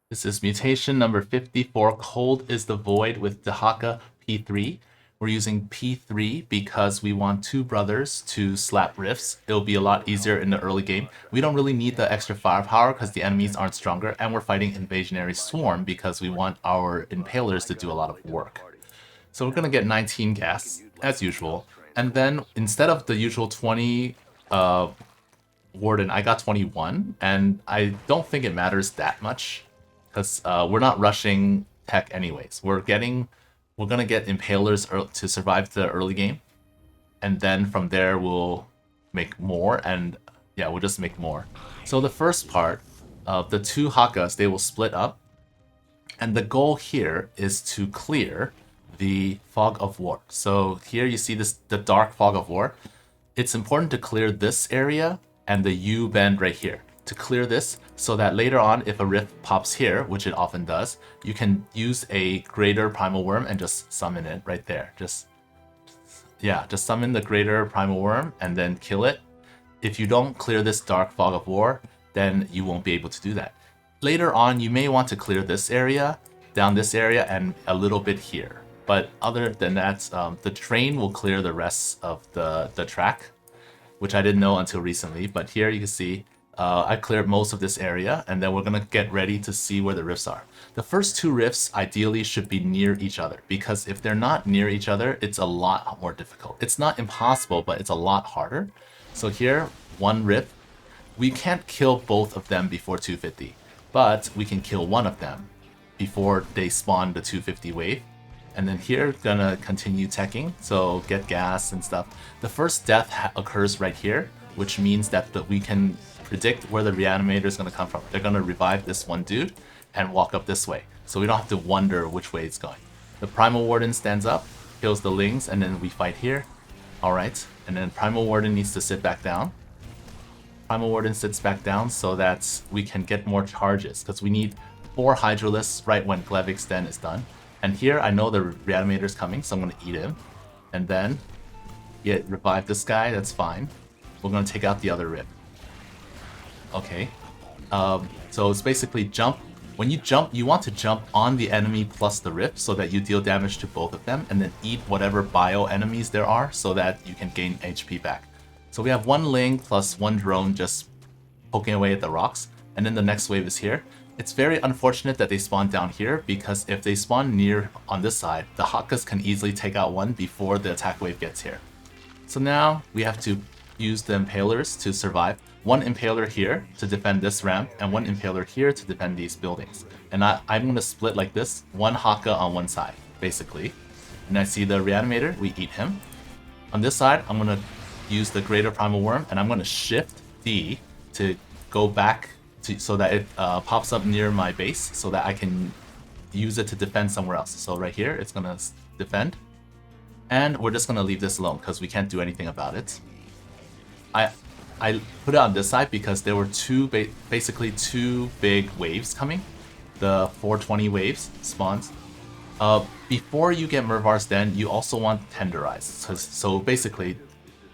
This is mutation number 54. Cold is the Void with Dehaka P3. We're using P3 because we want two brothers to slap rifts. It'll be a lot easier in the early game. We don't really need the extra firepower because the enemies aren't stronger, and we're fighting Invasionary Swarm because we want our Impalers to do a lot of work. So we're gonna get 19 gas, as usual. And then instead of the usual 20 Warden, I got 21, and I don't think it matters that much because we're not rushing tech anyways. We're gonna get Impalers to survive the early game, and then from there we'll make more, and yeah, we'll just make more. So the first part of the two Hakas, they will split up, and the goal here is to clear the Fog of War. So here you see the dark Fog of War. It's important to clear this area and the U bend right here. To clear this so that later on, if a rift pops here, which it often does, you can use a greater primal worm and just summon it right there. Just summon the greater primal worm and then kill it. If you don't clear this dark Fog of War, then you won't be able to do that. Later on, you may want to clear this area, down this area, and a little bit here. But other than that, the train will clear the rest of the track, which I didn't know until recently. But here you can see I cleared most of this area, and then we're going to get ready to see where the rifts are. The first two rifts ideally should be near each other, because if they're not near each other, it's a lot more difficult. It's not impossible, but it's a lot harder. So here, one rift. We can't kill both of them before 250, but we can kill one of them before they spawn the 250 wave. And then here, gonna continue teching, so get gas and stuff. The first death occurs right here, which means that we can predict where the Reanimator is gonna come from. They're gonna revive this one dude and walk up this way, so we don't have to wonder which way it's going. The Primal Warden stands up, kills the Lings, and then we fight here. Alright, and then Primal Warden needs to sit back down. Primal Warden sits back down so that we can get more charges, because we need 4 Hydralisks right when Glevik's Den is done. And here I know the Reanimator's coming, so I'm going to eat him. And then revive this guy, that's fine. We're going to take out the other Rip. Okay. So it's basically jump. When you jump, you want to jump on the enemy plus the Rip so that you deal damage to both of them, and then eat whatever bio enemies there are so that you can gain HP back. So we have one Ling plus one drone just poking away at the rocks, and then the next wave is here. It's very unfortunate that they spawn down here, because if they spawn near on this side, the Hakas can easily take out one before the attack wave gets here. So now we have to use the Impalers to survive. One Impaler here to defend this ramp, and one Impaler here to defend these buildings. And I'm going to split like this, one Haka on one side, basically. And I see the Reanimator, we eat him. On this side, I'm going to use the Greater Primal Worm, and I'm going to shift D to go back so that it pops up near my base, so that I can use it to defend somewhere else. So right here, it's going to defend. And we're just going to leave this alone, because we can't do anything about it. I put it on this side because there were basically two big waves coming. The 420 waves spawns. Before you get Mervar's Den, you also want Tenderize. So basically,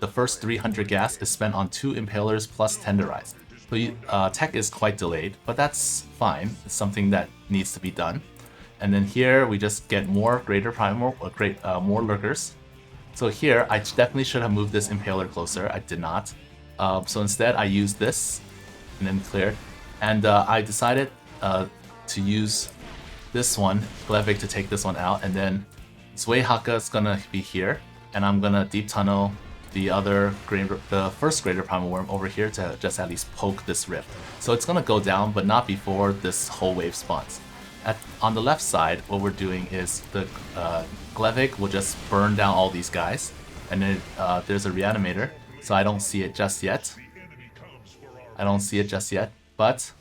the first 300 gas is spent on 2 Impalers plus Tenderize. So tech is quite delayed, but that's fine. It's something that needs to be done. And then here we just get more Greater Primal, more Lurkers. So here I definitely should have moved this Impaler closer. I did not. So instead I used this and then cleared. And I decided to use this one, Glevik, to take this one out. And then Zway Haka is gonna be here, and I'm gonna deep tunnel the first Greater Primal Worm over here to just at least poke this rift. So it's gonna go down, but not before this whole wave spawns. On the left side, what we're doing is the Glevik will just burn down all these guys, and then there's a Reanimator, so I don't see it just yet. But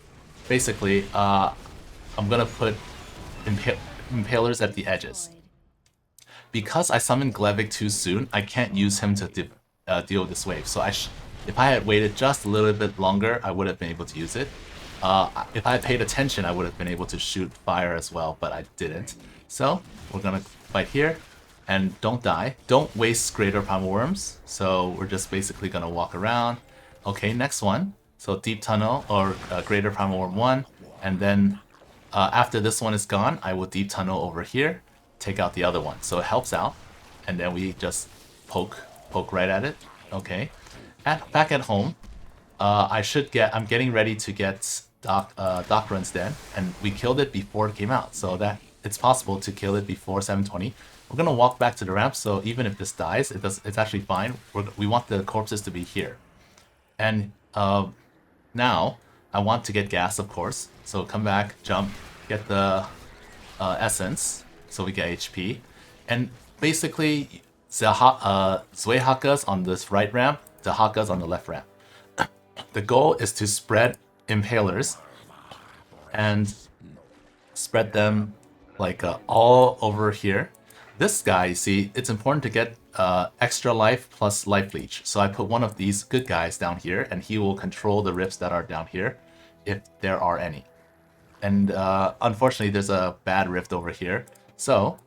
basically, I'm gonna put Impalers at the edges. Because I summoned Glevik too soon, I can't use him to deal with this wave. So if I had waited just a little bit longer, I would have been able to use it. If I had paid attention, I would have been able to shoot fire as well, but I didn't. So we're gonna fight here, and don't die. Don't waste Greater Primal Worms. So we're just basically gonna walk around. Okay, next one. So Deep Tunnel or Greater Primal Worm 1, and then After this one is gone, I will deep tunnel over here, take out the other one. So it helps out, and then we just poke right at it. Okay. Back at home, I'm getting ready to get Doc Run's Den, and we killed it before it came out, so that it's possible to kill it before 720. We're gonna walk back to the ramp, so even if this dies, it's actually fine. We want the corpses to be here. And now I want to get gas, of course. So come back, jump, get the essence, so we get HP. And basically, Dehaka's on this right ramp, Dehaka's on the left ramp. The goal is to spread impalers and spread them like all over here. This guy, you see, it's important to get extra life plus life leech. So I put one of these good guys down here, and he will control the rifts that are down here, if there are any. And unfortunately, there's a bad rift over here. So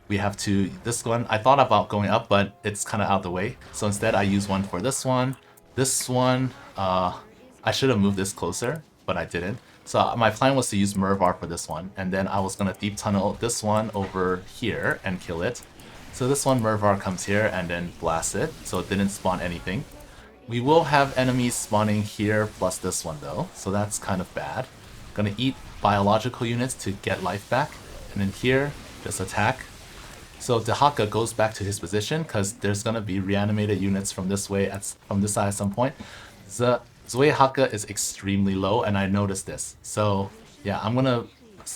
we have to, this one, I thought about going up, but it's kind of out of the way. So instead, I use one for this one. This one, I should have moved this closer, but I didn't. So my plan was to use Mervar for this one, and then I was going to deep tunnel this one over here and kill it. So this one, Mervar comes here and then blasts it, so it didn't spawn anything. We will have enemies spawning here plus this one though, so that's kind of bad. Gonna eat biological units to get life back, and then here, just attack. So Dehaka goes back to his position because there's gonna be reanimated units from this way from this side at some point. Dehaka is extremely low, and I noticed this. So yeah, I'm gonna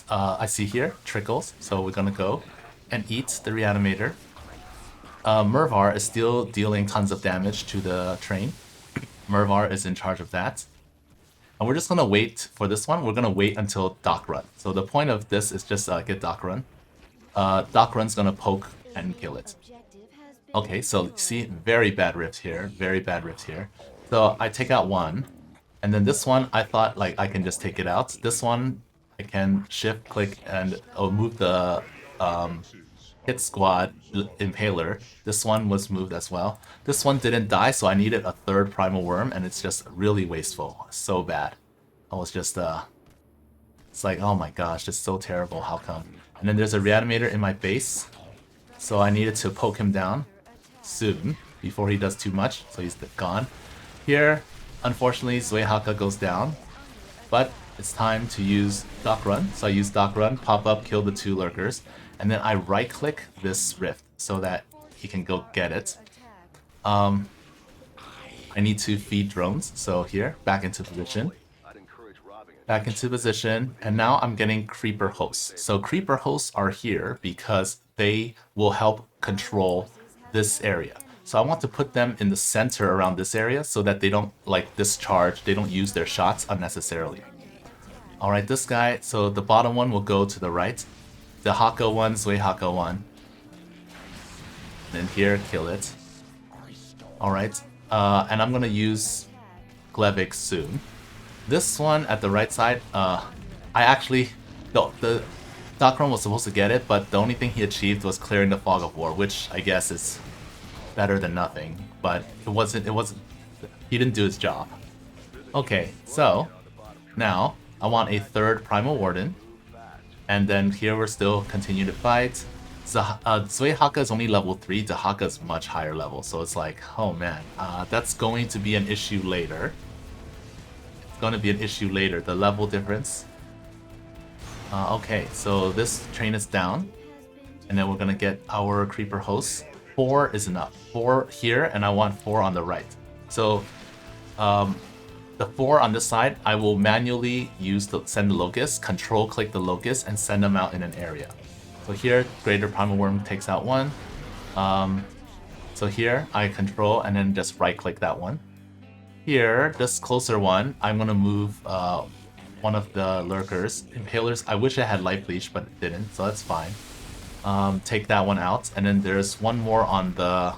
I see here trickles, so we're gonna go and eat the reanimator. Mervar is still dealing tons of damage to the train. Mervar is in charge of that. And we're just gonna wait for this one. We're gonna wait until Doc Run. So the point of this is just get Doc Run. Doc Run's gonna poke and kill it. Okay, so see, very bad rift here. Very bad rift here. So I take out one. And then this one, I thought like I can just take it out. This one, I can shift, click, and move the hit squad impaler. This one was moved as well. This one didn't die, so I needed a third primal worm, and it's just really wasteful. So bad. I was just it's like, oh my gosh, it's so terrible. How come? And then there's a reanimator in my base, so I needed to poke him down soon before he does too much. So he's gone. Here, unfortunately, Dehaka goes down, but it's time to use Doc Run. So I use Doc Run, pop up, kill the two lurkers, and then I right-click this rift so that he can go get it. I need to feed drones, so here, back into position. Back into position, and now I'm getting creeper hosts. So creeper hosts are here because they will help control this area. So I want to put them in the center around this area so that they don't like discharge, they don't use their shots unnecessarily. Alright, this guy, so the bottom one will go to the right. Dehaka one, Dehaka one. And then here, kill it. Alright, and I'm gonna use Glevik soon. This one at the right side, I actually, the Doc Run was supposed to get it, but the only thing he achieved was clearing the Fog of War, which I guess is better than nothing, but it wasn't, he didn't do his job. Okay, so now I want a third Primal Warden, and then here we're still continuing to fight. Dehaka is only level 3, Dehaka is much higher level, so it's like, oh man, that's going to be an issue later. It's going to be an issue later, the level difference. Okay, so this train is down, and then we're gonna get our creeper hosts. 4 is enough. 4 here, and I want 4 on the right. So the 4 on this side, I will manually send the locust, control click the locust, and send them out in an area. So here, Greater Primal Worm takes out one. So here, I control and then just right click that one. Here, this closer one, I'm gonna move one of the lurkers. Impalers, I wish I had life leech, but it didn't, so that's fine. Take that one out, and then there's one more on the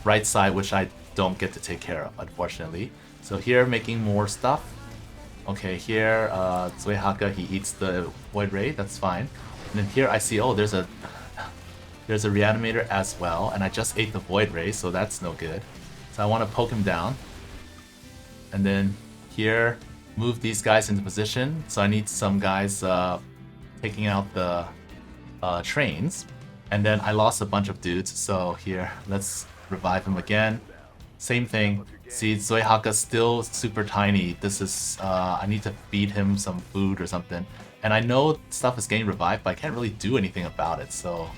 right side which I don't get to take care of, unfortunately. So here, making more stuff. Okay, here, Dehaka, he eats the Void Ray, that's fine. And then here I see, oh, there's a Reanimator as well, and I just ate the Void Ray, so that's no good. So I want to poke him down. And then here, move these guys into position. So I need some guys taking out the trains. And then I lost a bunch of dudes, so here, let's revive him again. Same thing. See, Zoihaka's still super tiny. This is, I need to feed him some food or something. And I know stuff is getting revived, but I can't really do anything about it, so...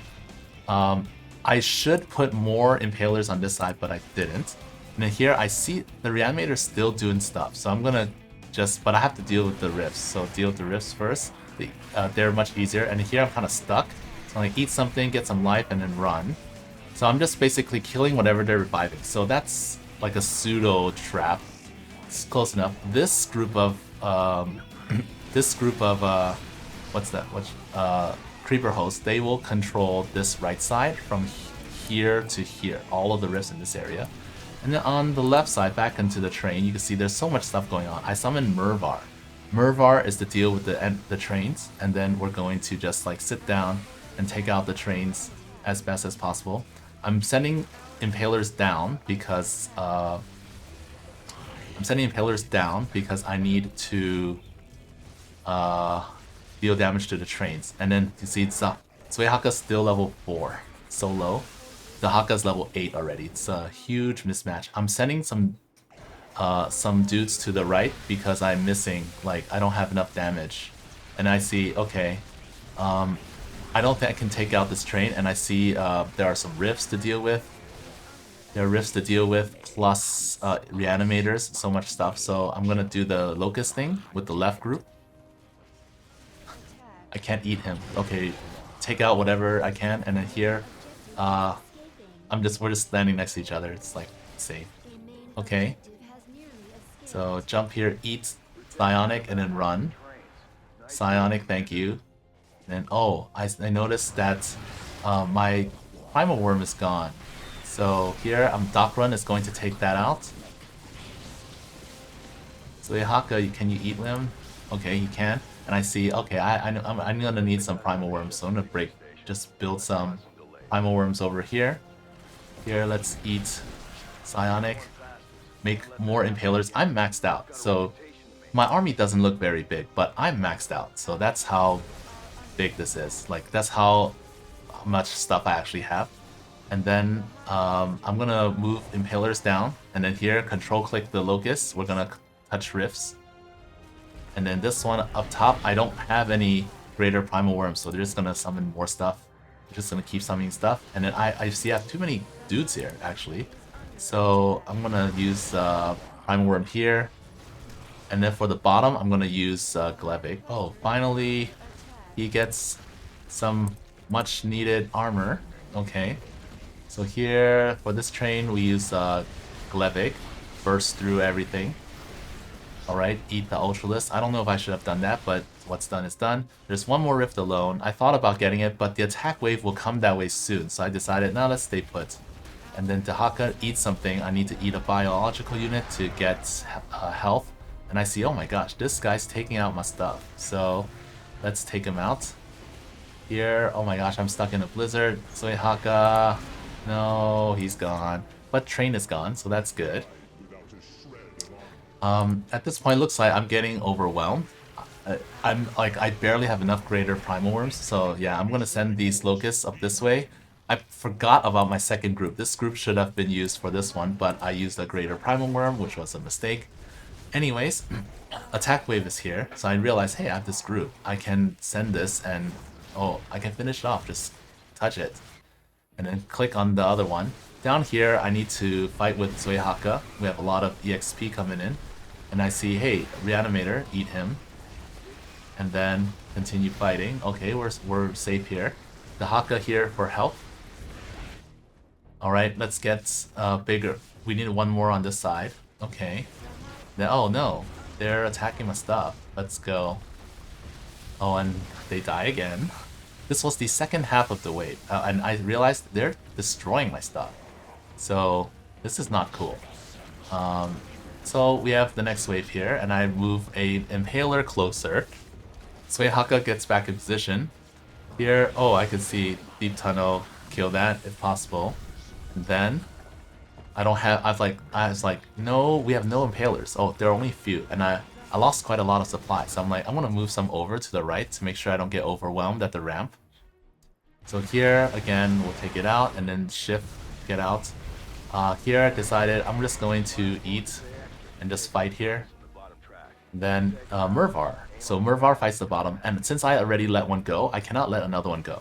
I should put more Impalers on this side, but I didn't. And then here, I see the Reanimators still doing stuff, so I'm gonna just... But I have to deal with the rifts, so deal with the rifts first. They're much easier, and here I'm kind of stuck. So I'm gonna eat something, get some life, and then run. So I'm just basically killing whatever they're reviving. So that's like a pseudo trap. It's close enough. This group of what's that? Creeper hosts, they will control this right side from here to here. All of the rifts in this area. And then on the left side, back into the train, you can see there's so much stuff going on. I summon Mervar. Mervar is to deal with the trains, and then we're going to just like sit down and take out the trains as best as possible. I'm sending Impalers down because I need to deal damage to the trains. And then you see Zoihaka's still level 4, so low. Dehaka's level 8 already. It's a huge mismatch. I'm sending some dudes to the right because I'm missing, like, I don't have enough damage. And I see, okay, I don't think I can take out this train, and I see there are some rifts to deal with. There are rifts to deal with, plus Reanimators, so much stuff. So I'm gonna do the Locust thing with the left group. I can't eat him. Okay, take out whatever I can, and then here, we're just standing next to each other. It's like safe. Okay. So jump here, eat Psionic, and then run. Psionic, thank you. And oh, I noticed that my Primal Worm is gone. So here, Doc Run is going to take that out. So Dehaka, can you eat him? Okay, he can. And I see, okay, I'm gonna need some Primal Worms, so I'm gonna just build some Primal Worms over here. Here, let's eat Psionic. Make more Impalers. I'm maxed out, so my army doesn't look very big, but I'm maxed out. So that's how big this is. Like, that's how much stuff I actually have. And then I'm gonna move Impalers down, and then here, control click the Locusts. We're gonna touch Rifts. And then this one up top, I don't have any greater Primal Worms, so they're just gonna summon more stuff. They're just gonna keep summoning stuff. And then I see I have too many dudes here, actually. So I'm gonna use Primal Worm here. And then for the bottom, I'm gonna use Glevic. Oh, finally, he gets some much needed armor. Okay. So here, for this train, we use Glevic. Burst through everything. Alright, eat the Ultralisk. I don't know if I should have done that, but what's done is done. There's one more Rift alone. I thought about getting it, but the attack wave will come that way soon. So I decided, now let's stay put. And then Dehaka eats something. I need to eat a biological unit to get health. And I see, oh my gosh, this guy's taking out my stuff. So let's take him out. Here, oh my gosh, I'm stuck in a blizzard. Zoihaka, no, he's gone. But train is gone, so that's good. At this point, it looks like I'm getting overwhelmed. I barely have enough greater Primal Worms, so yeah, I'm gonna send these Locusts up this way. I forgot about my second group. This group should have been used for this one, but I used a greater Primal Worm, which was a mistake. Anyways, attack wave is here, so I realized, hey, I have this group. I can send this and, oh, I can finish it off, just touch it. And then click on the other one. Down here, I need to fight with Zoihaka. We have a lot of EXP coming in. And I see, hey, Reanimator, eat him. And then continue fighting. Okay, we're safe here. Dehaka here for health. Alright, let's get bigger. We need one more on this side. Okay. Then, oh no, they're attacking my stuff. Let's go. Oh, and they die again. This was the second half of the wave. And I realized they're destroying my stuff. So, this is not cool. So we have the next wave here, and I move a Impaler closer. Zoihaka gets back in position. Here, oh, I can see Deep Tunnel, kill that if possible. And then, I was like, no, we have no Impalers. Oh, there are only a few. And I lost quite a lot of supply. So I'm like, I'm gonna move some over to the right to make sure I don't get overwhelmed at the ramp. So here, again, we'll take it out and then shift, get out. Here I decided I'm just going to eat and just fight here. And then Mervar. So Mervar fights the bottom, and since I already let one go, I cannot let another one go.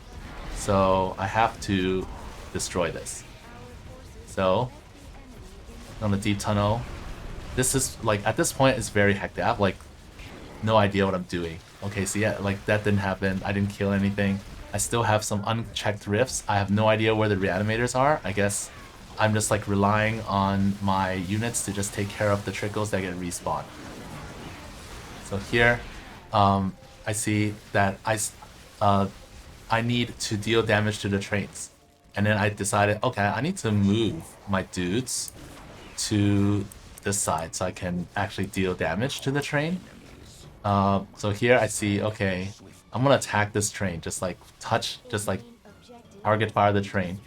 So I have to destroy this. So on the deep tunnel, this is like at this point it's very hectic. I have like no idea what I'm doing. Okay, so yeah, like that didn't happen. I didn't kill anything. I still have some unchecked rifts. I have no idea where the reanimators are. I guess I'm just like relying on my units to just take care of the trickles that get respawned. So here, I see that I need to deal damage to the trains. And then I decided, okay, I need to move my dudes to this side so I can actually deal damage to the train. So here I see, okay, I'm gonna attack this train, just like touch, just like target fire the train.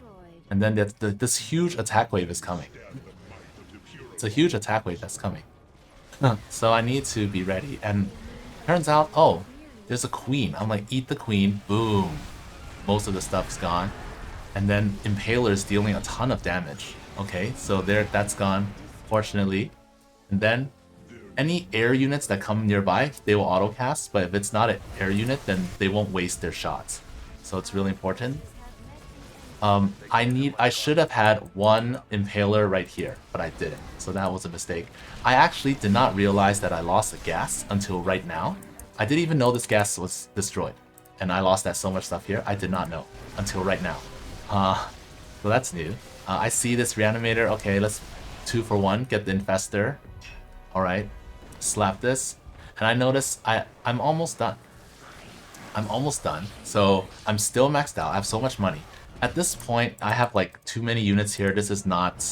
And then this huge attack wave is coming. It's a huge attack wave that's coming. So I need to be ready. And turns out, oh, there's a queen. I'm like, eat the queen, boom. Most of the stuff's gone. And then Impaler's dealing a ton of damage. Okay, so that's gone, fortunately. And then any air units that come nearby, they will auto cast, but if it's not an air unit, then they won't waste their shots. So it's really important. I should have had one Impaler right here, but I didn't. So that was a mistake. I actually did not realize that I lost a gas until right now. I didn't even know this gas was destroyed. And I lost that so much stuff here. I did not know until right now. So that's new. I see this Reanimator. Okay, let's 2 for 1. Get the Infestor. Alright. Slap this. And I notice I'm almost done. I'm almost done. So I'm still maxed out. I have so much money. At this point, I have like too many units here. This is not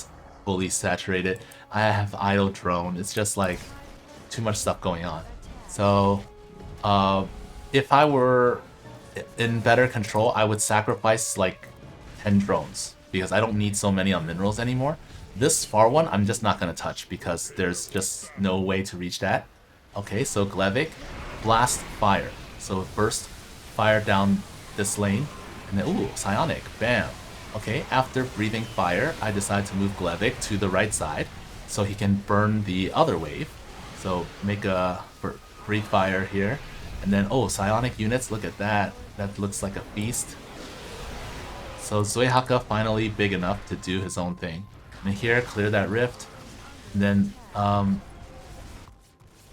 fully saturated. I have idle drone. It's just like too much stuff going on. So if I were in better control, I would sacrifice like 10 drones because I don't need so many on minerals anymore. This far one, I'm just not going to touch because there's just no way to reach that. Okay, so Glevic, blast fire. So burst fire down this lane. And then, ooh, psionic, bam. Okay, after breathing fire, I decide to move Glevic to the right side so he can burn the other wave. So make a breathe fire here. And then, oh, psionic units, look at that. That looks like a feast. So Dehaka finally big enough to do his own thing. And here, clear that rift. And then,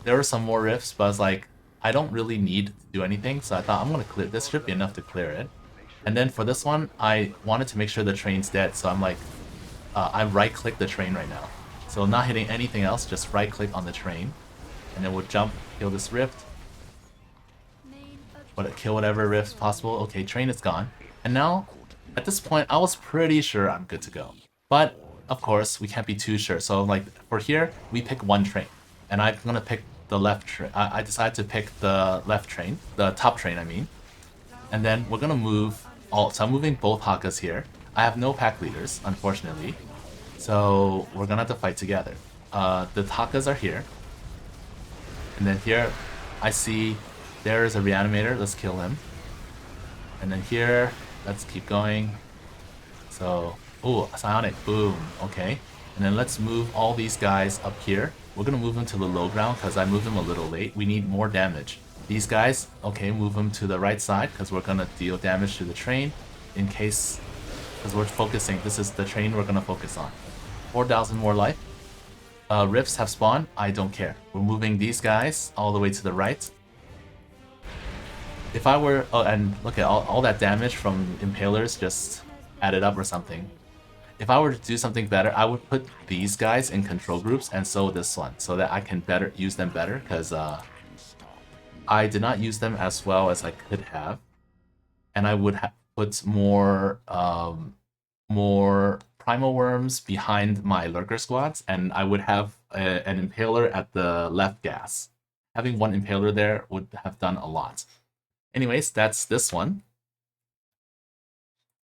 there were some more rifts, but I was like, I don't really need to do anything. So I thought, I'm going to clear, this should be enough to clear it. And then for this one, I wanted to make sure the train's dead, so I'm like, I right-click the train right now. So not hitting anything else, just right-click on the train. And then we'll jump, kill this rift. Kill whatever rift's possible. Okay, train is gone. And now, at this point, I was pretty sure I'm good to go. But, of course, we can't be too sure. So like, for here, we pick one train. And I'm gonna pick the left train. I decided to pick the left train, the top train, I mean. And then we're gonna move... So I'm moving both Hakas here. I have no pack leaders, unfortunately. So we're gonna have to fight together. The Hakas are here. And then here, I see there is a Reanimator. Let's kill him. And then here, let's keep going. So, ooh, psionic, boom, okay. And then let's move all these guys up here. We're gonna move them to the low ground because I moved them a little late. We need more damage. These guys, okay, move them to the right side because we're gonna deal damage to the train in case, because we're focusing, this is the train we're gonna focus on. 4,000 more life. Rifts have spawned, I don't care. We're moving these guys all the way to the right. If I were, oh, and look at all that damage from Impalers just added up or something. If I were to do something better, I would put these guys in control groups and so this one, so that I can better use them better, because I did not use them as well as I could have, and I would have put more more primal worms behind my lurker squads, and I would have an impaler at the left gas. Having one impaler there would have done a lot. Anyways, that's this one.